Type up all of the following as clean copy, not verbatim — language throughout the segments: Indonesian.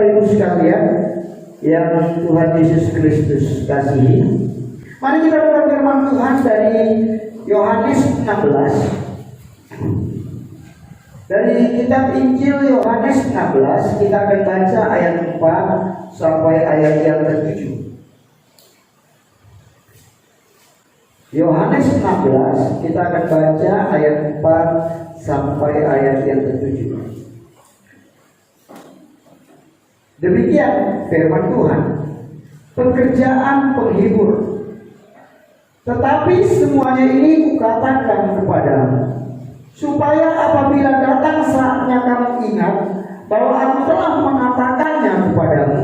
Bapak Ibu sekalian yang Tuhan Yesus Kristus kasihi, mari kita buka firman Tuhan dari Yohanes 16. Dari kitab Injil Yohanes 16, kita akan baca ayat 4 sampai ayat yang ke-7. Yohanes 16, kita akan baca ayat 4 sampai ayat yang ke-7. Demikian firman Tuhan, pekerjaan penghibur. Tetapi semuanya ini kukatakan kepadamu, supaya apabila datang saatnya kamu ingat bahwa aku telah mengatakannya kepadamu.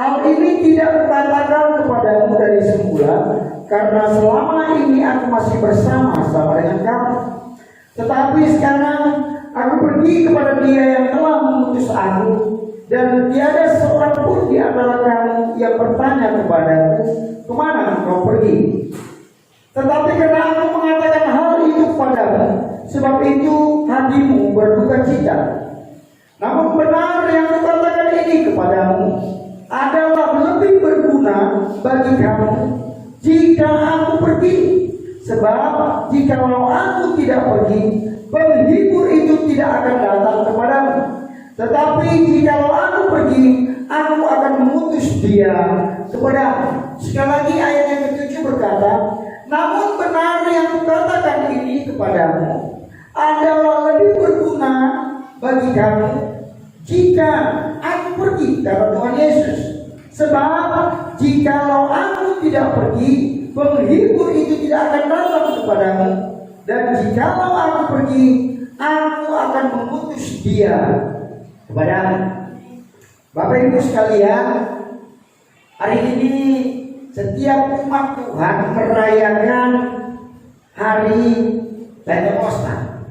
Hal ini tidak kukatakan kepadamu dari semula, karena selama ini aku masih bersama-sama dengan kamu. Tetapi sekarang aku pergi kepada Dia yang telah mengutus aku, dan tiada seorang pun di antara kamu yang bertanya kepadaku, kemana engkau pergi? Tetapi karena aku mengatakan hal itu kepadamu, sebab itu hatimu berduka cita. Namun benar yang kukatakan ini kepadamu adalah lebih berguna bagi kamu jika aku pergi. Sebab jikalau aku tidak pergi, penghibur itu tidak akan datang kepadamu. Tetapi jikalau aku pergi, aku akan mengutus Dia kepadamu. Sekali lagi ayat yang ke-7 berkata, namun benar yang kukatakan ini kepadamu adalah lebih berguna bagi kamu jika aku pergi, kata Tuhan Yesus. Sebab jikalau aku tidak pergi, penghibur itu tidak akan datang kepadamu. Dan jikalau aku pergi, aku akan mengutus Dia kepadamu. Bapak Ibu sekalian, hari ini setiap umat Tuhan merayakan hari Pentakosta,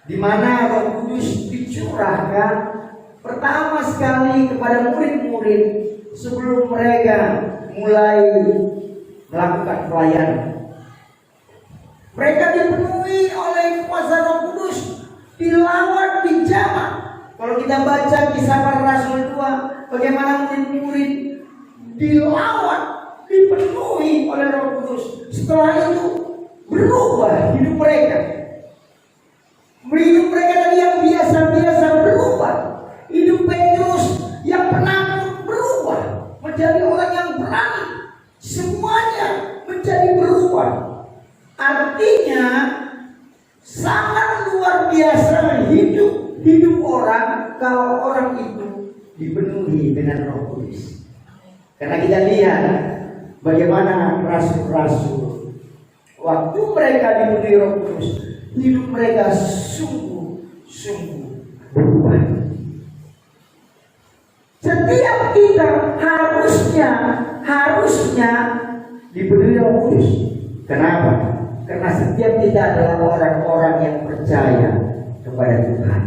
di mana Roh Kudus dicurahkan pertama sekali kepada murid-murid sebelum mereka mulai melakukan pelayanan. Mereka dipenuhi oleh kuasa Roh Kudus, dilawat, dijamah. Kalau kita baca Kisah Para Rasul 2, bagaimana murid-murid dilawat, dipenuhi oleh Roh Kudus. Setelah itu berubah hidup mereka. Hidup mereka dari yang biasa-biasa berubah. Hidup Petrus yang penakut berubah menjadi orang yang berani. Semuanya menjadi berubah. Artinya sangat luar biasa hidup orang kalau orang itu dipenuhi dengan Roh Kudus. Karena kita lihat bagaimana rasul-rasul waktu mereka dipenuhi Roh Kudus, hidup mereka sungguh-sungguh berubah. Setiap kita harusnya dipenuhi Roh Kudus. Kenapa? Karena setiap kita adalah orang-orang yang percaya kepada Tuhan.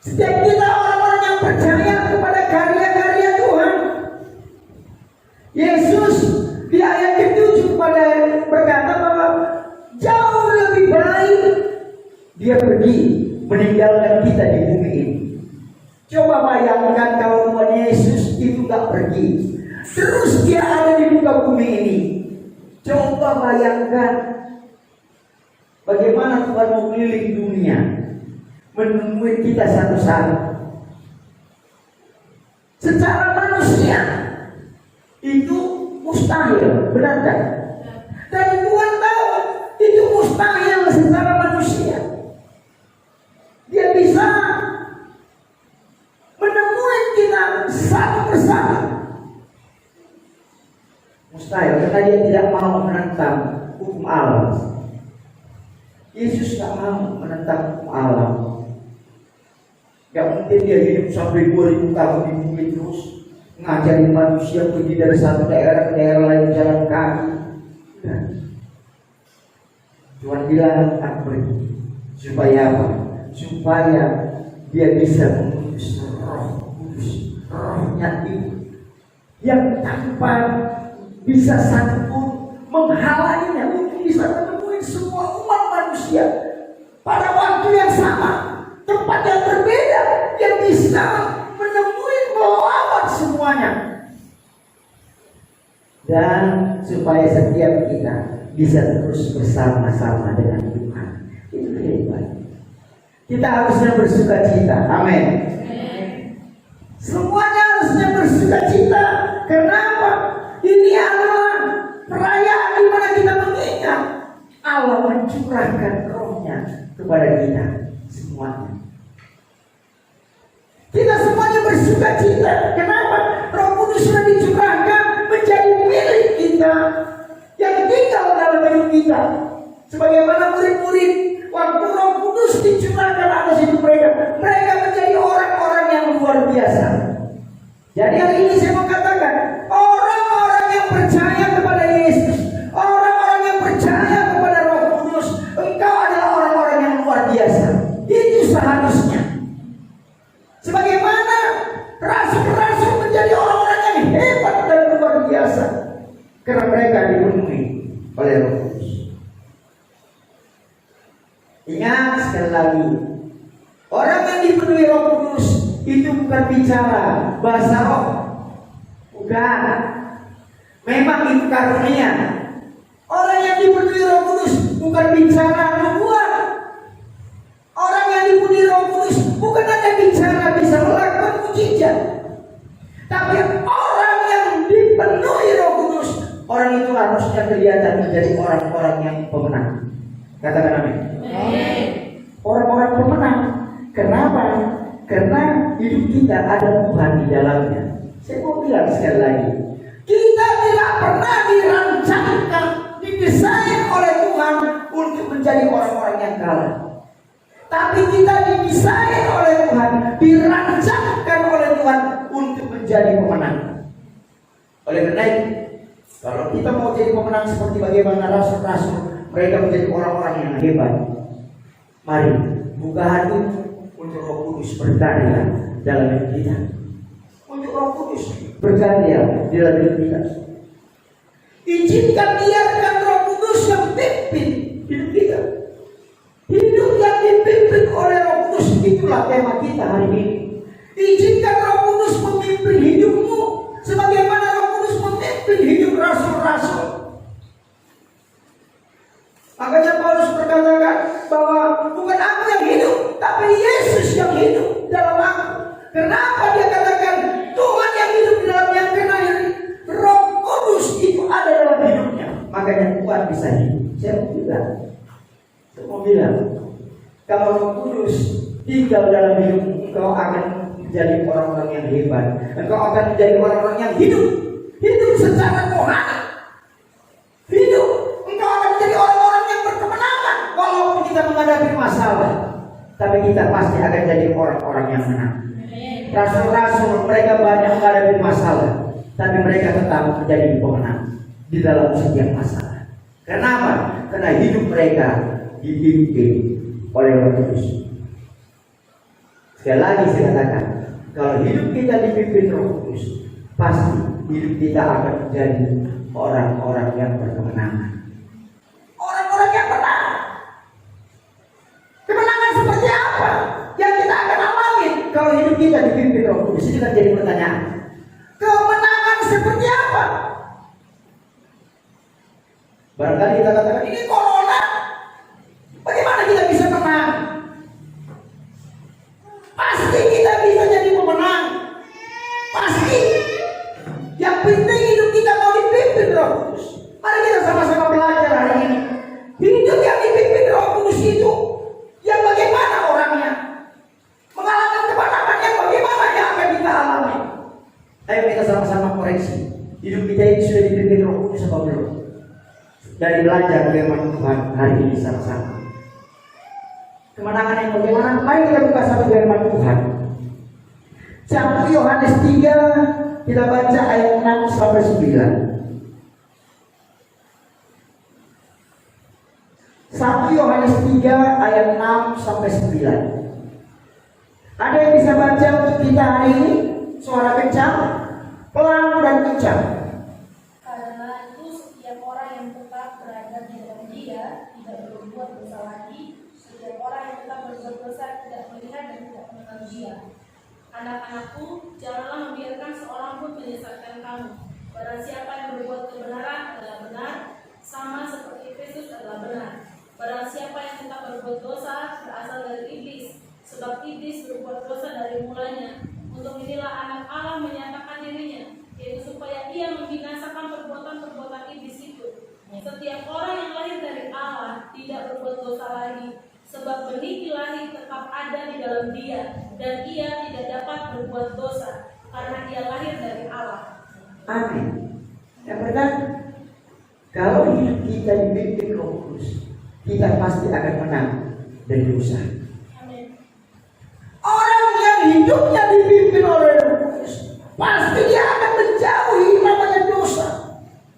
Setiap kita orang-orang yang percaya kepada karya-karya Tuhan. Yesus di ayat ke-7 berkata bahwa jauh lebih baik Dia pergi meninggalkan kita di bumi ini. Coba bayangkan kalau Tuhan Yesus itu gak pergi, terus Dia ada di muka bumi ini. Coba bayangkan bagaimana Tuhan mau keliling dunia menemuin kita satu-satu. Secara manusia itu mustahil, benar kan? Dan Tuhan tahu itu mustahil secara manusia. Dia bisa menemukan kita satu persatu. Mustahil, karena Dia tidak mau menentang hukum alam. Yesus tak mau menentang hukum alam. Gak mungkin Dia hidup sampai 2000 tahun di bumi terus ngajari manusia pergi dari satu daerah ke daerah lain jalan kaki. Tuhan bilang aku pergi supaya apa? Supaya Dia bisa mengutus Roh Kudus, Rohnya itu yang tanpa bisa satupun menghalanginya untuk bisa menemui semua umat manusia pada waktu yang sama, tempat yang berbeda, yang bisa semuanya. Dan supaya setiap kita bisa terus bersama-sama dengan Tuhan. Itu hebat. Kita harusnya bersuka cita. Amin. Semuanya harusnya bersuka cita. Kenapa? Ini adalah perayaan di mana kita mengingat Allah mencurahkan rohnya kepada kita semuanya. Kita semuanya bersuka cita. Kenapa? Roh Kudus sudah dicurahkan menjadi milik kita yang tinggal dalam hidup kita. Sebagaimana murid-murid waktu Roh Kudus dicurahkan atas hidup mereka, mereka menjadi orang-orang yang luar biasa. Jadi hari ini saya mau katakan, orang-orang yang percaya kepada Yesus, orang-orang yang percaya kepada Roh Kudus, engkau adalah orang-orang yang luar biasa. Itu seharusnya. Sebagaimana rasul-rasul menjadi orang-orang yang hebat dan luar biasa, karena mereka dipenuhi oleh Roh Kudus. Ingat sekali lagi, orang yang dipenuhi Roh Kudus itu bukan bicara bahasa roh, bukan. Memang itu karunia. Orang yang dipenuhi Roh Kudus bukan bicara nubuat. Orang yang dipenuhi Roh Kudus bukan hanya bicara bisa melakukan mukjizat, tapi orang yang dipenuhi Roh Kudus, orang itu harusnya kelihatan menjadi orang-orang yang pemenang. Katakan amin. Orang-orang pemenang. Kenapa? Karena hidup kita ada Tuhan di dalamnya. Saya mau bilang sekali lagi, kita tidak pernah dirancangkan, didesain oleh Tuhan untuk menjadi orang-orang yang kalah. Tapi kita didesain oleh Tuhan, dirancangkan oleh Tuhan untuk menjadi pemenang. Oleh karena itu, kalau kita mau jadi pemenang seperti bagaimana rasul-rasul, mereka menjadi orang-orang yang hebat, mari buka hati untuk Roh Kudus berkarya dalam hidup kita. Untuk Roh Kudus berkarya dalam hidup kita. Izinkan biarkan Roh Kudus yang pimpin hidup kita. Hidup yang dipimpin oleh Roh Kudus, itulah tema kita hari ini. Izinkan Roh Kudus memimpin hidupmu sebagaimana Roh Kudus memimpin hidup rasul-rasul. Makanya Paulus berkatakan bahwa bukan aku yang hidup, tapi Yesus yang hidup dalam aku. Kenapa dia katakan Tuhan yang hidup di dalamnya? Karena Roh Kudus itu ada dalam hidupnya. Makanya Tuhan bisa hidup. Saya mau bilang, kalau Roh Kudus tinggal dalam hidupmu, engkau akan menjadi orang-orang yang hebat. Engkau akan menjadi orang-orang yang hidup secara rohani. Hidup. Engkau akan menjadi orang-orang yang berkemenangan. Walaupun kita menghadapi masalah, tapi kita pasti akan jadi orang-orang yang menang. Rasul-rasul mereka banyak menghadapi masalah, tapi mereka tetap menjadi pemenang di dalam setiap masalah. Kenapa? Karena hidup mereka dipimpin oleh Roh Kudus. Sekali lagi saya katakan, kalau hidup kita dipimpin Roh Kudus, pasti hidup kita akan menjadi orang-orang yang berkemenangan. Orang-orang yang menang. Kemenangan seperti apa yang kita akan alami kalau hidup kita dipimpin Roh Kudus? Itu kan jadi pertanyaan. Kemenangan seperti apa? Barangkali kita katakan ini corona. Bagaimana kita bisa menang? Pasti kita bisa jadi pemenang. Pasti. Yang penting hidup kita mau dipimpin Roh Kudus. Mari kita sama-sama belajar hari ini. Hidup yang dipimpin Roh Kudus itu yang bagaimana orangnya? Mengalami kemenangan yang bagaimana yang akan kita alami? Ayo kita sama-sama koreksi. Hidup kita ini sudah dipimpin Roh Kudus apa belum? Dari belajar firman Tuhan hari ini sama-sama. Kemenangan yang bagaimana? Mari kita buka satu firman Tuhan. 1 Yohanes 3, kita baca ayat 6 sampai 9. 1 Yohanes 3 ayat 6 sampai 9. Ada yang bisa baca untuk kita hari ini? Suara kencang, pelan dan kencang. Karena itu setiap orang yang tetap berada di dalam Dia tidak berbuat dosa lagi. Setiap orang yang tetap berbuat dosa tidak melihat dan tidak mengenal Dia. Anak-anakku, janganlah membiarkan seorang pun menyesatkan kamu. Barang siapa yang berbuat kebenaran adalah benar, sama seperti Kristus adalah benar. Barang siapa yang tetap berbuat dosa berasal dari iblis, sebab iblis berbuat dosa dari mulanya. Untuk inilah anak Allah menyatakan dirinya, yaitu supaya ia membinasakan perbuatan-perbuatan iblis itu. Setiap orang yang lahir dari Allah tidak berbuat dosa lagi, sebab benih ilahi tetap ada di dalam dia, dan ia tidak dapat berbuat dosa karena ia lahir dari Allah. Amin. Yang pertama, kalau hidup kita dipimpin Roh Kudus, kita pasti akan menang dari dosa. Amin. Orang yang hidupnya dipimpin oleh Roh Kudus, pasti dia akan menjauhi namanya dosa.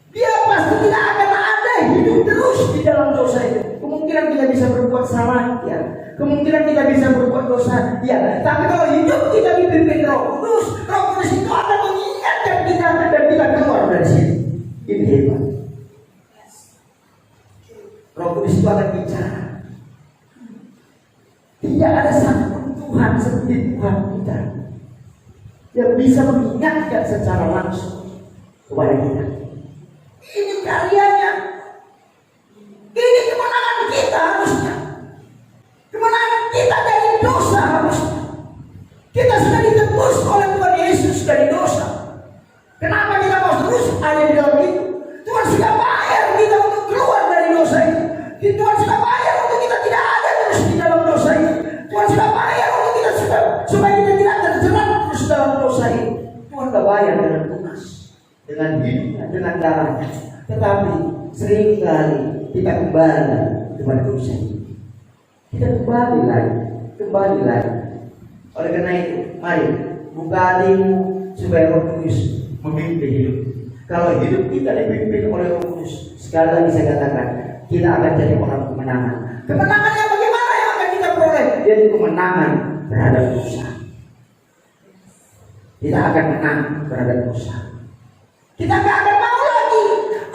Dia pasti tidak akan ada hidup terus di dalam dosa itu. Kemungkinan kita bisa berbuat salah, ya. Kemungkinan kita bisa berbuat dosa, ya. Tapi kalau hidup kita dipimpin Roh Kudus itu akan mengingatkan kita dan kita keluar dari sini. Ini hebat. Roh Kudus itu akan bicara. Tidak ada satu Tuhan seperti Tuhan kita yang bisa mengingatkan secara langsung kepada kita. Ini karyanya. Ini kemenangan kita harusnya. Kemenangan kita dari dosa harusnya. Kita sudah ditebus oleh Tuhan Yesus dari dosa. Kenapa kita mau terus ada di dalam itu? Tuhan sudah bayar kita untuk keluar dari dosa itu. Tuhan sudah bayar untuk kita tidak ada terus di dalam dosa itu. Tuhan sudah bayar untuk kita supaya kita tidak terjerat terus dalam dosa itu. Tuhan sudah bayar dengan lunas, dengan hidupnya, dengan darahnya. Tetapi seringkali kita kembali kepada dosa ini. Kita kembali lagi. Oleh karena itu, mari buka hatimu supaya Roh Kudus memimpin hidup. Kalau hidup kita dipimpin oleh Roh Kudus, sekali lagi saya katakan, kita akan jadi orang kemenangan. Kemenangan yang bagaimana yang akan kita peroleh? Yaitu kemenangan terhadap dosa. Kita akan menang terhadap dosa. Kita tidak akan mau lagi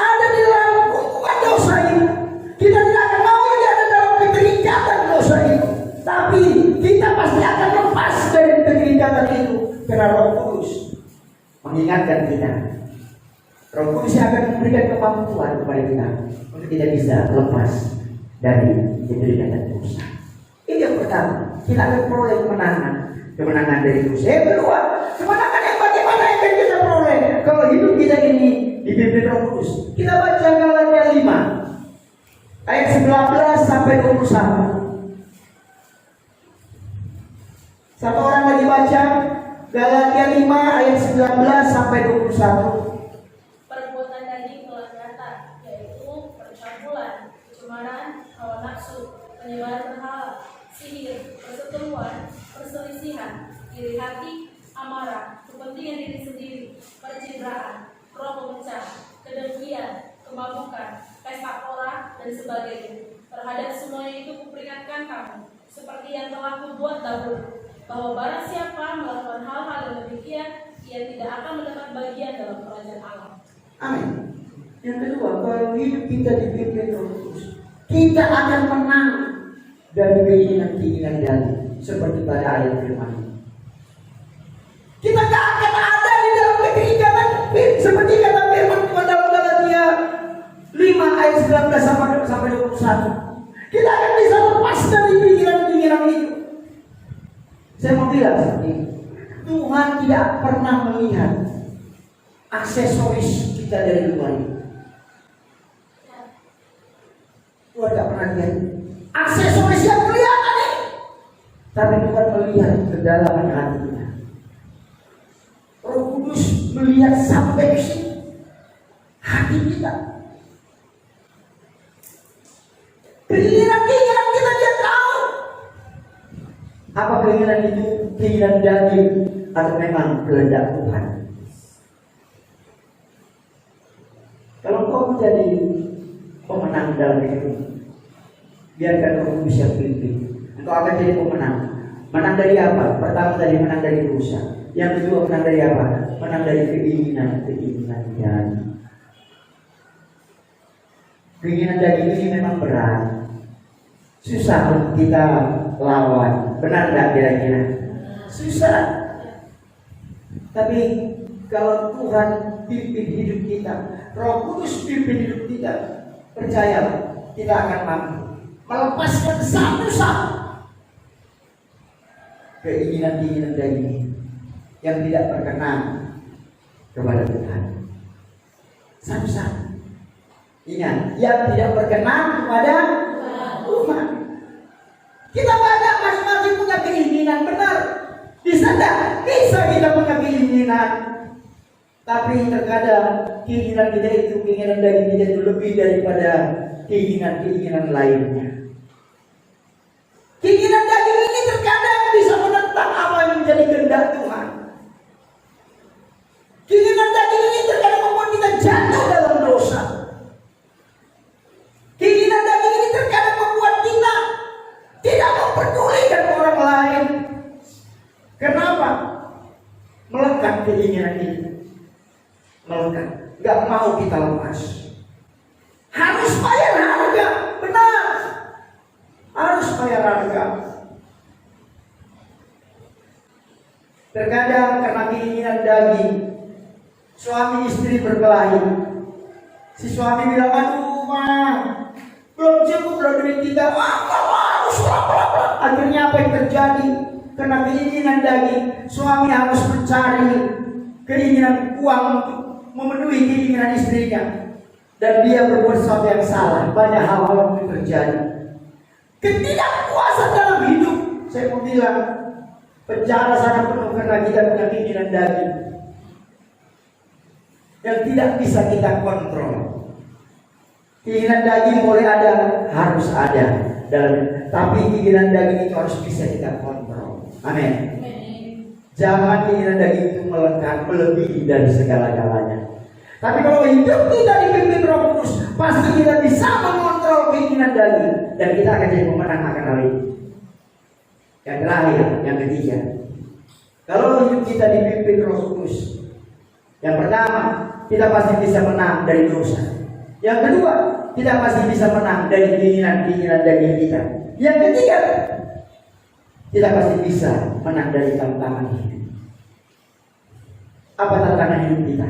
ada di dalam hubungan dosa itu. Kita tidak akan mau lagi ada dalam keterikatan dosa itu. Tapi kita pasti akan lepas dari keterikatan itu karena Roh Kudus mengingatkan kita. Roh Kudus akan memberikan kemampuan kepada kita untuk kita bisa lepas dari keterikatan dosa. Ini yang pertama, kita akan peroleh kemenangan dari dosa. Yang kedua, kemenangan yang bagaimana yang akan kita peroleh kalau hidup kita ini dipimpin Roh Kudus. Kita baca Galatia 5 ayat 19 sampai 21. Satu orang lagi baca Galatia 5 ayat 19 sampai 21. Perbuatan daging telah nyata, yaitu percabulan, kecemaran, hawa nafsu, penyembahan berhala, sihir, perseteruan, perselisihan, iri hati, amarah, kepentingan diri sendiri, pencitraan, roh pemecah, kedengkian, kemabukan, pesta pora, dan sebagainya. Terhadap semuanya itu kuperingatkan kamu, seperti yang telah kubuat dahulu, bahwa barang siapa melakukan hal-hal yang demikian, ia tidak akan mendapat bagian dalam kerajaan Allah. Amin. Yang kedua, kalau hidup kita dipimpin Roh Kudus, kita akan menang dari keinginan-keinginan daging, seperti pada ayat firman ini. Kita tidak akan ada di dalam keterikatan seperti kata firman Tuhan dalam Galatia 5 ayat 19 sampai 21. Kita akan bisa lepas dari pikiran-pikiran itu. Saya mau bilang seperti ini, Tuhan tidak pernah melihat aksesoris kita dari luar ini. Tuhan tidak pernah lihat aksesoris yang kelihatan ini, tapi Tuhan melihat kedalaman hati kita. Roh Kudus melihat sampai ke sini hati kita. Keinginan-keinginan kita dia tahu. Apa keinginan itu? Keinginan daging atau memang kehendak Tuhan? Kalau kau menjadi pemenang dalam hidup, biarkan Roh Kudus yang pimpin. Engkau akan jadi pemenang. Menang dari apa? Pertama tadi menang dari dosa. Yang kedua menang dari apa? Menang dari keinginan daging. Keinginan daging ini memang berat, susah untuk kita lawan. Benar nggak kira-kira? Susah. Tapi kalau Tuhan pimpin hidup kita, Roh Kudus pimpin hidup kita, percayalah kita akan mampu melepaskan satu-satu keinginan-keinginan daging yang tidak berkenan kepada Tuhan. Satu-satu. Ingat, yang tidak berkenan kepada Tuhan. Kita banyak masing-masing punya keinginan, benar. Bisa tidak? Bisa kita punya keinginan. Tapi terkadang keinginan kita itu, keinginan daging kita itu lebih daripada keinginan-keinginan lainnya. Keinginan daging ini terkadang bisa menentang apa yang menjadi kehendak Tuhan. Keinginan daging ini terkadang membuat kita jatuh dalam dosa. Keinginan daging ini terkadang membuat kita tidak mempedulikan orang lain. Kenapa? Melekat keinginan ini. Melekat. Gak mau kita lepas. Harus bayar harga. Benar. Harus bayar harga. Terkadang karena keinginan daging, suami istri berkelahi. Si suami bilang, aduh Mak, belum cukup loh duit kita. Akhirnya apa yang terjadi? Karena keinginan daging, suami harus mencari keinginan uang untuk memenuhi keinginan istrinya. Dan dia berbuat sesuatu yang salah. Banyak hal-hal yang terjadi. Ketidakpuasan dalam hidup. Saya mau bilang, penjara sangat penuh karena kita punya keinginan daging yang tidak bisa kita kontrol. Keinginan daging boleh ada, harus ada dalam, tapi keinginan daging itu harus bisa kita kontrol. Amin. Jangan keinginan daging itu melekat melebihi dari segala-galanya. Tapi kalau hidup kita dipimpin Roh Kudus, pasti kita bisa mengontrol keinginan daging dan kita akan jadi pemenang akan hal ini. Yang terakhir, yang ketiga, kalau hidup kita dipimpin Roh Kudus, yang pertama, kita pasti bisa menang dari dosa. Yang kedua, kita pasti bisa menang dari keinginan-keinginan daging kita. Yang ketiga, kita pasti bisa menang dari tantangan hidup. Apa tantangan hidup kita?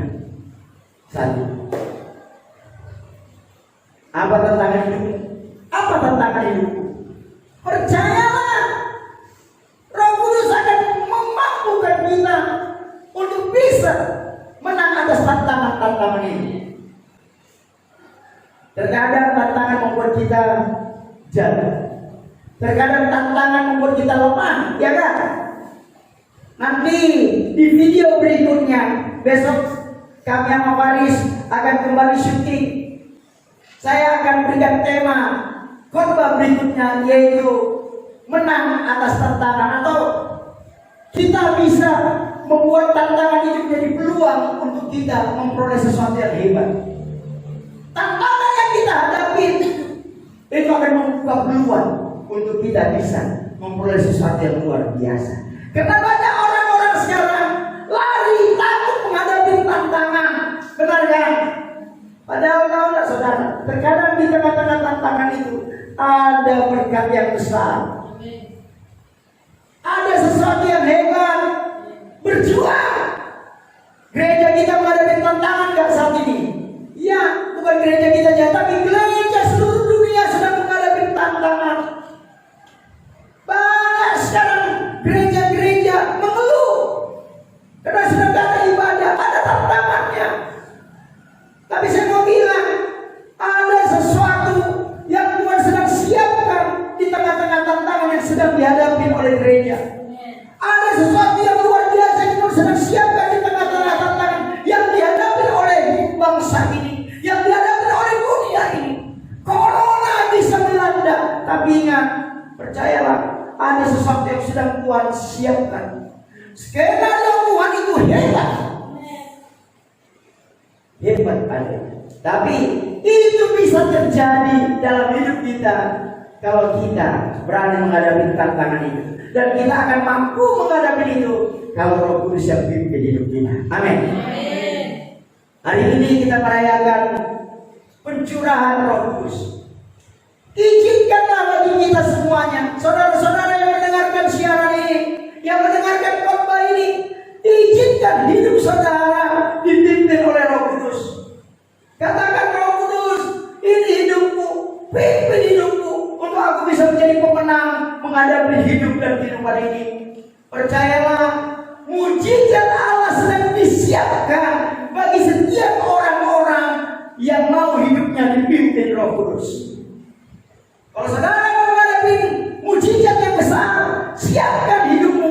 Satu. Apa tantangan hidup? Apa tantangan hidup? Percayalah, Roh Kudus akan memampukan kita untuk bisa menang atas tantangan-tantangan ini. Terkadang tantangan membuat kita jatuh. Terkadang tantangan membuat kita lemah, ya kan? Nanti di video berikutnya, besok kami sama Faris akan kembali syuting. Saya akan berikan tema khotbah berikutnya, yaitu menang atas tantangan, atau kita bisa membuat tantangan itu menjadi peluang untuk kita memperoleh sesuatu yang hebat. Tantangan yang kita hadapi itu akan membuka peluang untuk kita bisa memperoleh sesuatu yang luar biasa. Karena banyak orang-orang sekarang lari takut menghadapi tantangan, benar kan? Padahal tahu nggak saudara, terkadang di tengah-tengah tantangan itu ada berkat yang besar, ada sesuatu yang hebat. Berjuang. Gereja kita menghadapi tantangan nggak saat ini? Ya, bukan gereja kita saja, tapi gereja seluruh dunia sedang menghadapi tantangan. Banyak sekarang gereja-gereja mengeluh karena sedang ada ibadah, ada tantangannya. Tapi saya mau bilang, ada sesuatu yang Tuhan sedang siapkan di tengah-tengah tantangan yang sedang dihadapi oleh gereja. Ada sesuatu yang luar biasa yang Tuhan sedang siapkan di tengah-tengah tantangan yang dihadapi oleh bangsa ini, yang dihadapi oleh dunia ini. Corona bisa melanda, tapi ingat, percayalah, ada sesuatu yang sedang Tuhan siapkan. Skenario Tuhan itu hebat. Hebat ada. Tapi itu bisa terjadi dalam hidup kita kalau kita berani menghadapi tantangan itu. Dan kita akan mampu menghadapi itu kalau Roh Kudus yang pimpin hidup kita. Amin. Hari ini kita merayakan pencurahan Roh Kudus. Izinkanlah bagi kita semuanya, saudara-saudara yang mendengarkan siaran ini, yang mendengarkan khotbah ini, izinkan hidup saudara dipimpin oleh Roh Kudus. Katakan, Roh Kudus, ini hidupku, pimpin hidupku untuk aku bisa menjadi pemenang menghadapi hidup dan kehidupan ini. Percayalah, mujizat Allah sedang disiapkan bagi setiap orang-orang yang mau hidupnya dipimpin Roh Kudus. Kalau saudara menghadapi mujizat yang besar, siapkan hidupmu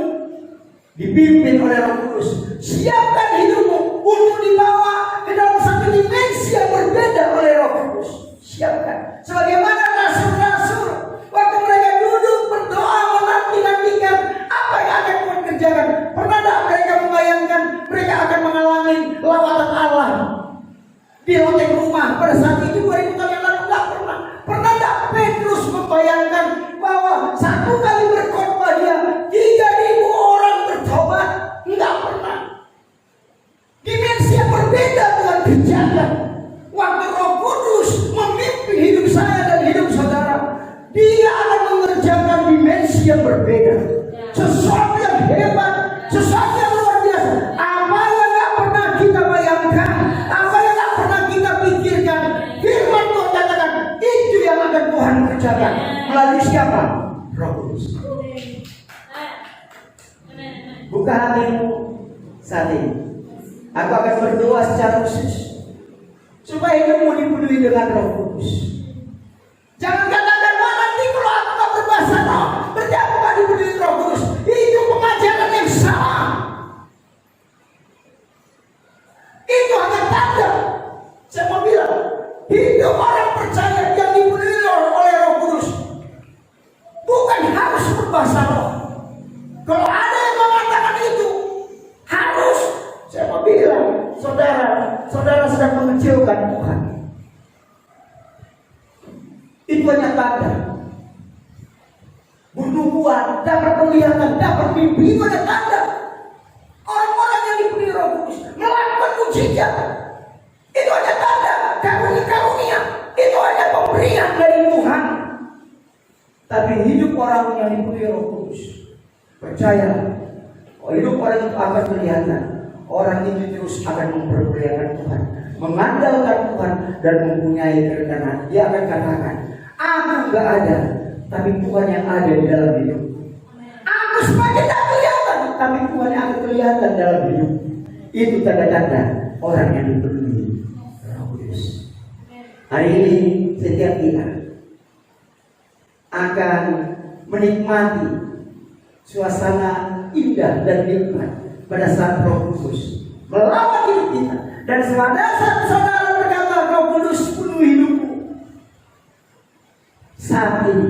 dipimpin oleh Roh Kudus. Siapkan hidupmu untuk dibawa ke dalam satu dimensi yang berbeda oleh Roh Kudus. Siapkan. Sebagaimana rasul-rasul waktu mereka duduk berdoa menanti-nantikan apa yang akan Tuhan kerjakan. Pernah tak mereka membayangkan mereka akan mengalami lawatan Allah di loteng rumah pada saat itu 2000 tahun yang lalu? Tidak pernah. Pernah tak Petrus membayangkan bahwa satu kali berkhotbah dia 3.000 orang bertobat? Tidak pernah. Dimensi yang berbeda Tuhan kerjakan. Waktu Roh Kudus memimpin hidup saya dan hidup saudara, Dia akan mengerjakan dimensi yang berbeda. Sesuatu yang hebat, sesuatu yang luar biasa. Apa yang tidak pernah kita bayangkan, apa yang tidak pernah kita pikirkan, firman Tuhan katakan itu yang akan Tuhan kerjakan. Melalui siapa? Roh Kudus. Buka hatimu saat ini. Aku akan berdoa secara khusus supaya hidupmu dipenuhi dengan Roh Kudus. Jangan katakan, wah nanti kalau aku tak berbahasa roh, berarti aku tak dipenuhi Roh Kudus. Itu pengajaran yang salah. Itu hanya tanda. Saya mau bilang, hidup orang percaya yang dipenuhi oleh Roh Kudus bukan harus berbahasa roh. Kalau ada yang mengatakan itu harus, saya mau bilang, saudara sedang mengecilkan Tuhan. Itu hanya tanda. Nubuat dapat penglihatan, dapat mimpi, itu hanya tanda. Orang-orang yang dipenuhi Roh Kudus melakukan mujizat, itu hanya tanda. Karunia, itu hanya pemberian dari Tuhan. Tapi hidup orang yang dipenuhi Roh Kudus, percaya, hidup orang itu akan kelihatan. Orang itu terus akan memperlihatkan Tuhan, mengandalkan Tuhan dan mempunyai kerendahan. Dia akan katakan, aku gak ada, tapi Tuhan yang ada di dalam hidup. Aku semakin tak kelihatan, tapi Tuhan yang akan kelihatan dalam hidup. Itu tanda-tanda orang yang dipenuhi Roh Kudus. Hari ini setiap kita akan menikmati suasana indah dan nikmat pada saat Roh Kudus melawat hidup kita. Dan pada saat saudara berkata, Roh Kudus penuhi hidupku, saat ini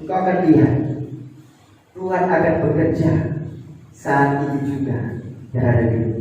engkau akan lihat Tuhan akan bekerja saat ini juga terhadap hidup.